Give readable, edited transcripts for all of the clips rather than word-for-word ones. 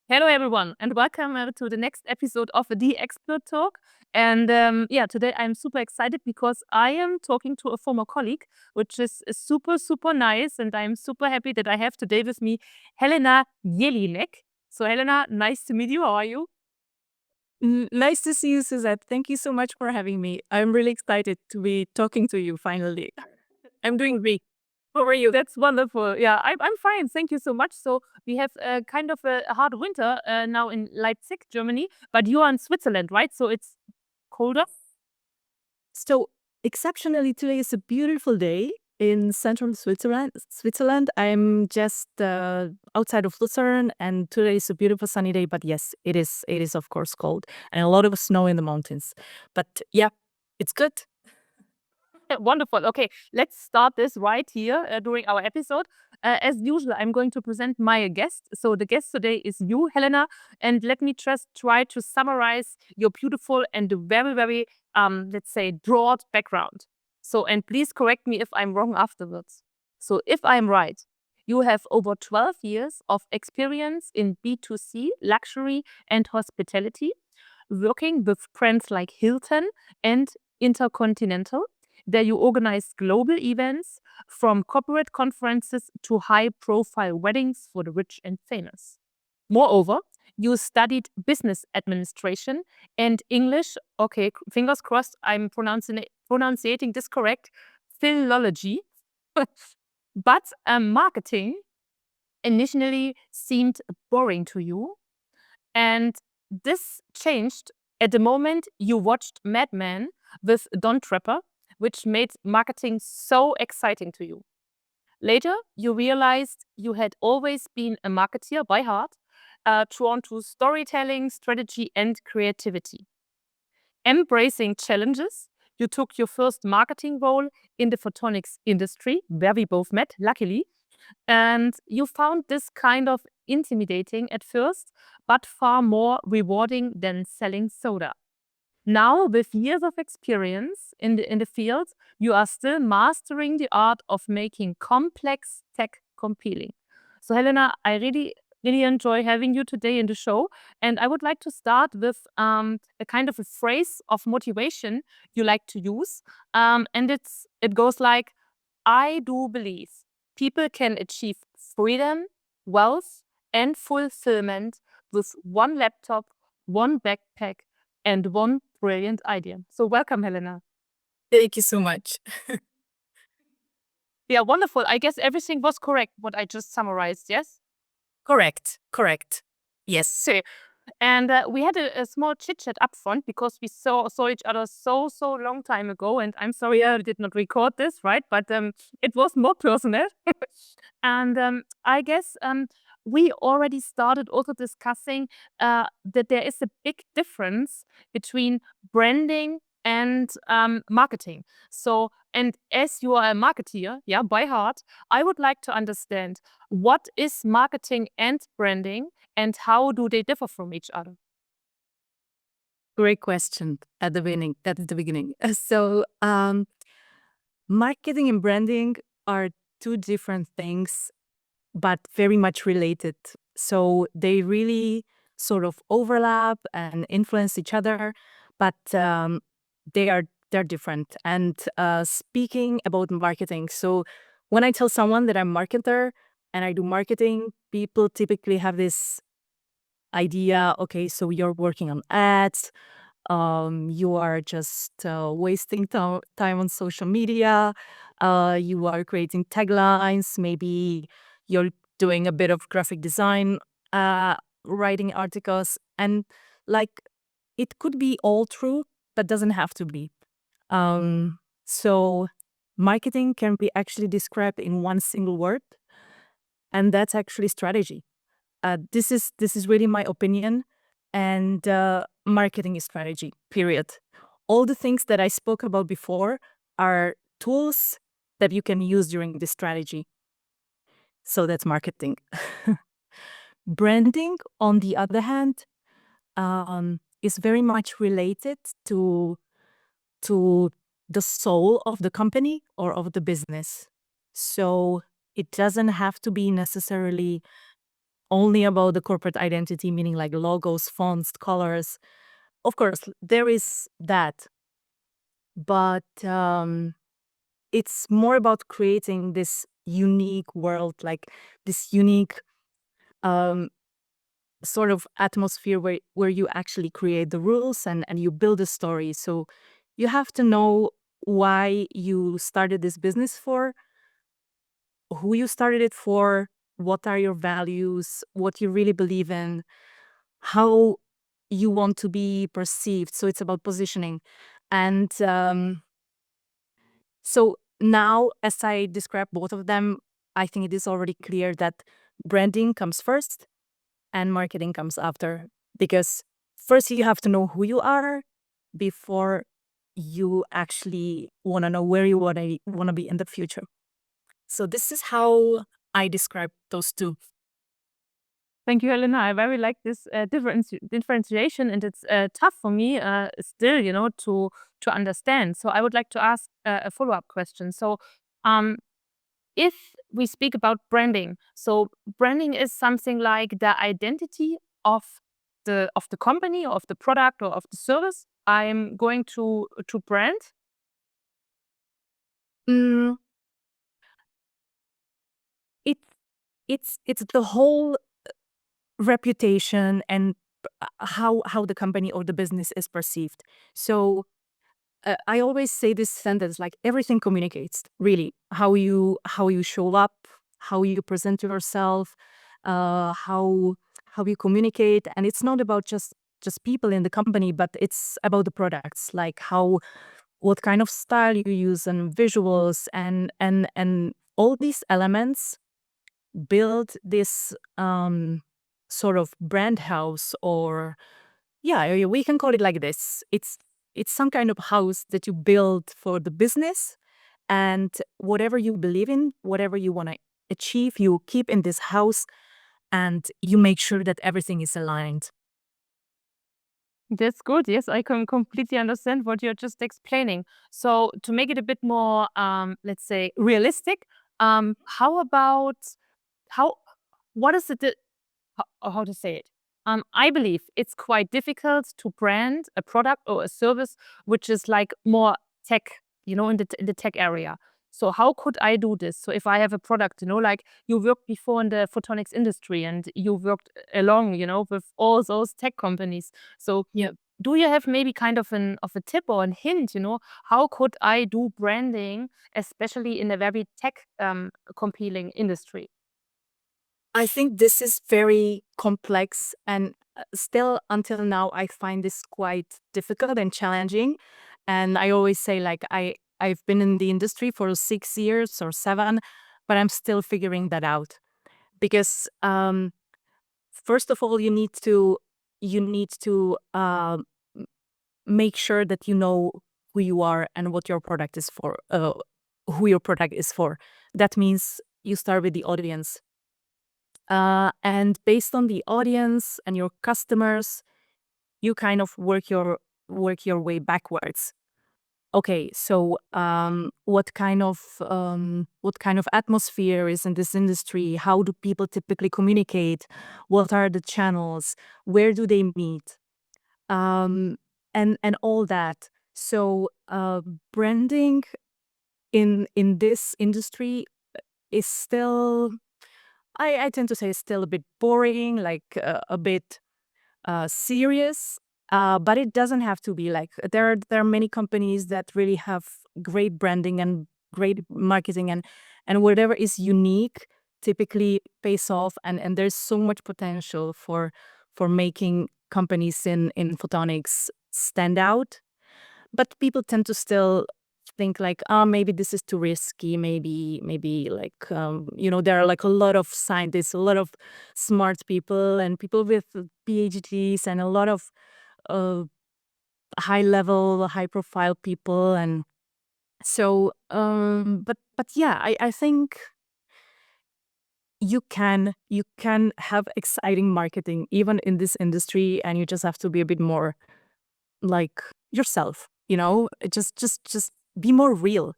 Hello, everyone, and welcome to the next episode of the Expert Talk. And today I'm super excited because I am talking to a former colleague, which is super, super nice. And I'm super happy that I have today with me Helena Jelinek. So, Helena, nice to meet you. How are you? Nice to see you, Suzette. Thank you so much for having me. I'm really excited to be talking to you finally. I'm doing great. How are you? That's wonderful. Yeah, I'm fine. Thank you so much. So, we have kind of a hard winter now in Leipzig, Germany, but you are in Switzerland, right? So, it's colder. So, exceptionally, today is a beautiful day in central Switzerland. I'm just outside of Lucerne, and today is a beautiful sunny day. But yes, it is. It is of course cold and a lot of snow in the mountains. But yeah, it's good. Wonderful. Okay, let's start this right here during our episode. As usual, I'm going to present my guest. So, the guest today is you, Helena. And let me just try to summarize your beautiful and very, very, let's say, broad background. So, and please correct me if I'm wrong afterwards. So, if I'm right, you have over 12 years of experience in B2C, luxury, and hospitality, working with brands like Hilton and Intercontinental. There you organize global events from corporate conferences to high profile weddings for the rich and famous. Moreover, you studied business administration and English. Okay, fingers crossed, I'm pronouncing this correct. Philology. But marketing initially seemed boring to you. And this changed at the moment you watched Mad Men with Don Trapper, which made marketing so exciting to you. Later, you realized you had always been a marketeer by heart, drawn to storytelling, strategy, and creativity. Embracing challenges, you took your first marketing role in the photonics industry, where we both met, luckily, and you found this kind of intimidating at first, but far more rewarding than selling soda. Now, with years of experience in the field, you are still mastering the art of making complex tech compelling. So, Helena, I really enjoy having you today in the show. And I would like to start with a kind of a phrase of motivation you like to use. And it goes like, I do believe people can achieve freedom, wealth, and fulfillment with one laptop, one backpack, and one brilliant idea. So, welcome, Helena. Thank you so much. Yeah, wonderful. I guess everything was correct, what I just summarized, yes? Correct. Correct. Yes. So, and we had a small chit chat up front because we saw each other so long time ago. And I'm sorry I did not record this, right? But it was more personal. And I guess we already started also discussing that there is a big difference between branding and marketing. So, and as you are a marketeer, yeah, by heart, I would like to understand what is marketing and branding and how do they differ from each other? Great question at the beginning. So, marketing and branding are two different things, but very much related. So they really sort of overlap and influence each other, but they're different. And speaking about marketing, so when I tell someone that I'm a marketer and I do marketing, people typically have this idea. Okay, so you're working on ads, you are just wasting time on social media, you are creating taglines, maybe you're doing a bit of graphic design, uh, writing articles, and like it could be all true, but doesn't have to be. So marketing can be actually described in one single word, and that's actually strategy. This is really my opinion, and marketing is strategy. Period. All the things that I spoke about before are tools that you can use during this strategy. So that's marketing. Branding, on the other hand, is very much related to to the soul of the company or of the business. So it doesn't have to be necessarily only about the corporate identity, meaning like logos, fonts, colors. Of course, there is that, but it's more about creating this unique world, like this unique um, sort of atmosphere where you actually create the rules and you build a story. So you have to know why you started this business for, who you started it for, what are your values, what you really believe in, how you want to be perceived. So it's about positioning. And so now, as I describe both of them, I think it is already clear that branding comes first and marketing comes after. Because first you have to know who you are before you actually want to know where you want to be in the future. So this is how I describe those two. Thank you, Helena. I very like this differentiation, and it's tough for me still, to understand. So I would like to ask a follow-up question. So, um, if we speak about branding, so branding is something like the identity of the company, or of the product, or of the service I'm going to brand. Mm, it it's the whole reputation and how the company or the business is perceived. So I always say this sentence, like everything communicates, really. How you show up, how you present yourself, how you communicate, and it's not about just people in the company, but it's about the products, like what kind of style you use and visuals and all these elements build this sort of brand house, or yeah, we can call it like this. It's some kind of house that you build for the business, and whatever you believe in, whatever you want to achieve, you keep in this house, and you make sure that everything is aligned. That's good. Yes, I can completely understand what you're just explaining. So to make it a bit more, let's say, realistic, how about how what is it how to say it? I believe it's quite difficult to brand a product or a service which is like more tech, in the tech area. So how could I do this? So if I have a product, like you worked before in the photonics industry and you worked along, with all those tech companies. So Yeah. do you have maybe kind of a tip or a hint, how could I do branding, especially in a very tech compelling industry? I think this is very complex, and still until now I find this quite difficult and challenging. And I always say, like, I've been in the industry for 6 years or 7, but I'm still figuring that out. Because first of all, you need to make sure that you know who you are and what your product is for, who your product is for. That means you start with the audience, and based on the audience and your customers, you kind of work your way backwards. Okay, so what kind of atmosphere is in this industry? How do people typically communicate? What are the channels? Where do they meet? Um, and all that. So branding in this industry is still, I tend to say, it's still a bit boring, like a bit serious. But it doesn't have to be like, there are many companies that really have great branding and great marketing, and whatever is unique typically pays off, and there's so much potential for making companies in photonics stand out. But people tend to still think like, oh, maybe this is too risky. Maybe like, there are like a lot of scientists, a lot of smart people, and people with PhDs, and a lot of uh, high level, high profile people. And so, but yeah, I think you can have exciting marketing even in this industry, and you just have to be a bit more like yourself. Just be more real.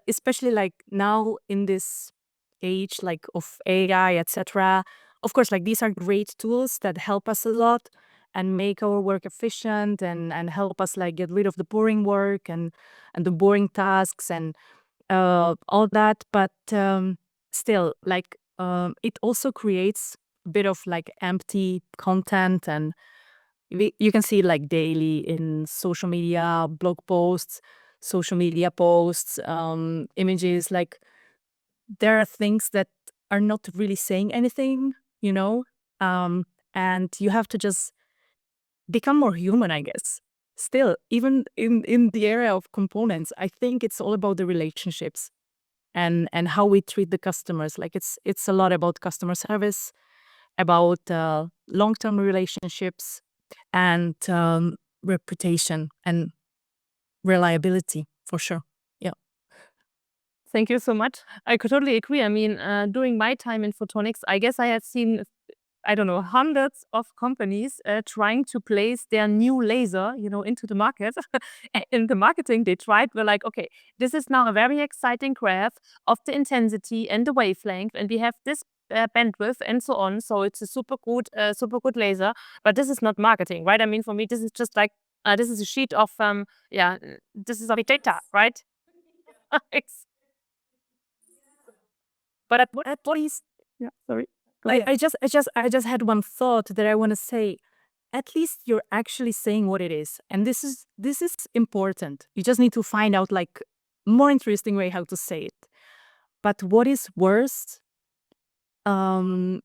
Especially like now in this age like of AI, etc. Of course, like these are great tools that help us a lot and make our work efficient and help us like get rid of the boring work and the boring tasks and all that. But still, like it also creates a bit of like empty content, and you can see like daily in social media, blog posts, social media posts, images. Like there are things that are not really saying anything, you know, and you have to just become more human, I guess. Still, even in the area of components, I think it's all about the relationships and how we treat the customers. Like it's a lot about customer service, about long-term relationships, and reputation and reliability for sure. Yeah. Thank you so much. I could totally agree. I mean, during my time in photonics, I guess I had seen, I don't know, hundreds of companies trying to place their new laser, into the market. In the marketing, they tried, were like, okay, this is now a very exciting graph of the intensity and the wavelength, and we have this bandwidth and so on. So it's a super good laser. But this is not marketing, right? I mean, for me, this is just like this is a sheet of this is of data, right? But at least, yeah, sorry. Go ahead. I just had one thought that I want to say. At least you're actually saying what it is, and this is important. You just need to find out like more interesting way how to say it. But what is worse, um,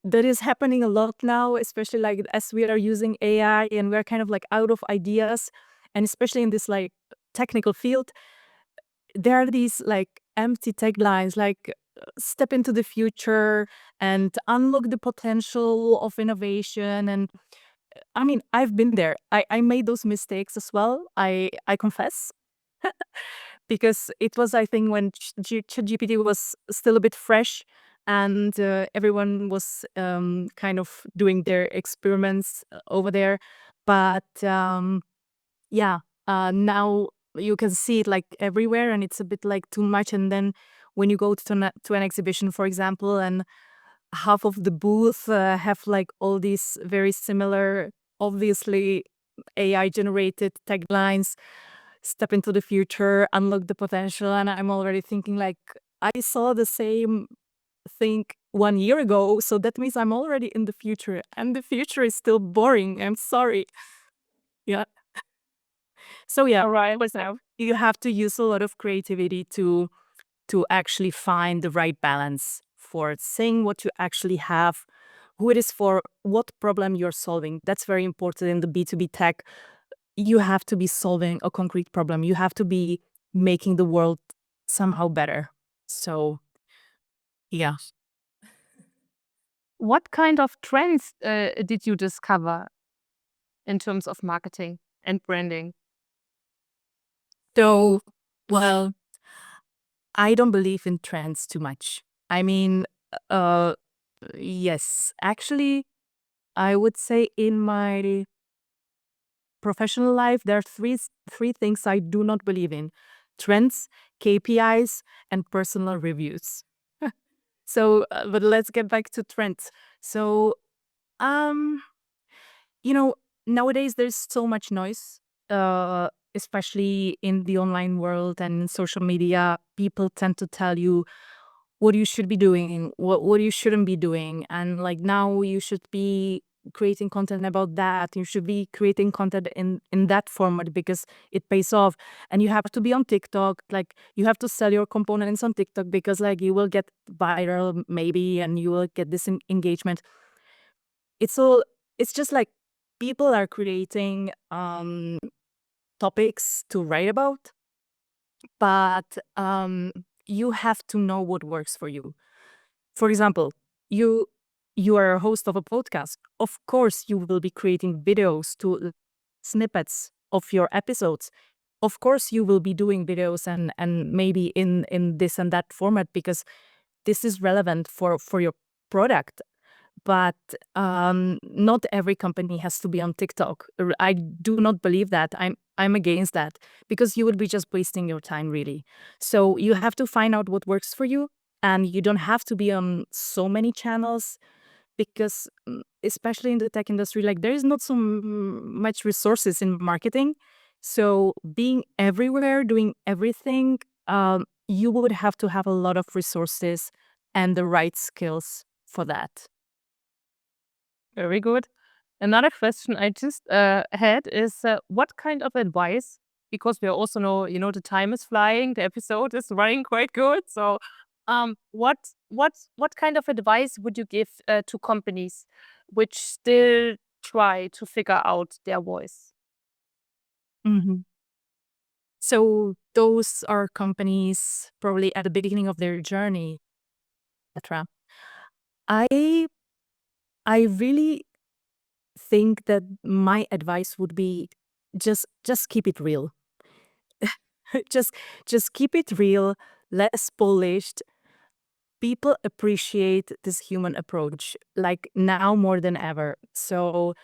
that is happening a lot now, especially like as we are using AI and we're kind of like out of ideas, and especially in this like technical field, there are these like empty taglines like step into the future and unlock the potential of innovation. And I mean, I've been there. I made those mistakes as well. I confess. Because it was, I think, when ChatGPT was still a bit fresh and everyone was kind of doing their experiments over there. But yeah, now you can see it like everywhere, and it's a bit like too much. And then when you go to an exhibition, for example, and half of the booth have like all these very similar, obviously AI generated taglines, step into the future, unlock the potential. And I'm already thinking like, I saw the same thing 1 year ago. So that means I'm already in the future, and the future is still boring. I'm sorry. Yeah. So yeah, All right. What's now? you have to use a lot of creativity to actually find the right balance for saying what you actually have, who it is for, what problem you're solving. That's very important in the B2B tech. You have to be solving a concrete problem. You have to be making the world somehow better. So, yeah. What kind of trends did you discover in terms of marketing and branding? So, well, I don't believe in trends too much. I mean, uh, yes, actually, I would say in my professional life, there are three things I do not believe in: trends, KPIs, and personal reviews. So, but let's get back to trends. So, um, you know, nowadays there's so much noise, especially in the online world and social media. People tend to tell you what you should be doing, what you shouldn't be doing, and like now you should be creating content about that. You should be creating content in that format because it pays off, and you have to be on TikTok. Like you have to sell your components on TikTok because like you will get viral maybe, and you will get this engagement. It's all. It's just like people are creating topics to write about, but you have to know what works for you. For example, you are a host of a podcast. Of course, you will be creating videos to snippets of your episodes. Of course, you will be doing videos and maybe in this and that format because this is relevant for your product. But not every company has to be on TikTok. I do not believe that. I'm against that because you would be just wasting your time, really. So you have to find out what works for you. and you don't have to be on so many channels because especially in the tech industry, like there is not so much resources in marketing. So being everywhere, doing everything, you would have to have a lot of resources and the right skills for that. Very good. Another question I just had is what kind of advice, because we also know, the time is flying, the episode is running quite good. So, what kind of advice would you give to companies which still try to figure out their voice? Mhm. So those are companies probably at the beginning of their journey, etc. I I really think that my advice would be just keep it real. just just keep it real, less polished. People appreciate this human approach like now more than ever. So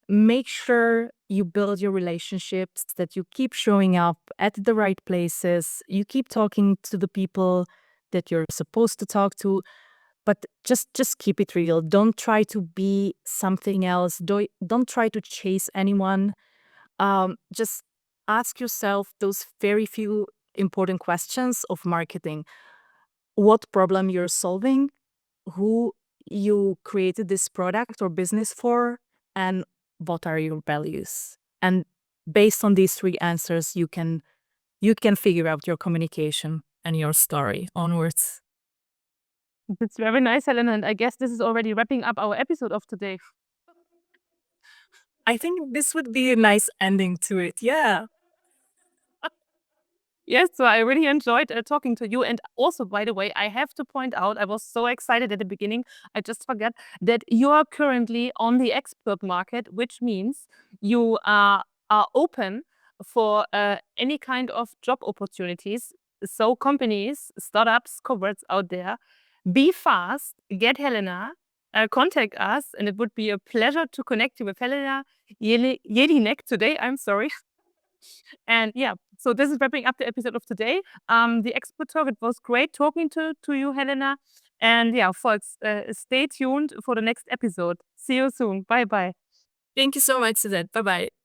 make sure you build your relationships, that you keep showing up at the right places, you keep talking to the people that you're supposed to talk to, but just keep it real. Don't try to be something else. Don't try to chase anyone. Just ask yourself those very few important questions of marketing. What problem you're solving, who you created this product or business for, and what are your values. And based on these three answers, you can figure out your communication and your story onwards. It's very nice, Helena, and I guess this is already wrapping up our episode of today. I think this would be a nice ending to it. Yeah. Yes, so I really enjoyed talking to you. And also, by the way, I have to point out, I was so excited at the beginning, I just forgot that you are currently on the expert market, which means you are open for any kind of job opportunities. So, companies, startups, corporates out there, be fast, get Helena. Contact us, and it would be a pleasure to connect you with Helena Jelinek today. I'm sorry. And yeah, so this is wrapping up the episode of today. The expert talk, it was great talking to you, Helena. And yeah, folks, stay tuned for the next episode. See you soon. Bye bye. Thank you so much, Suzette. Bye bye.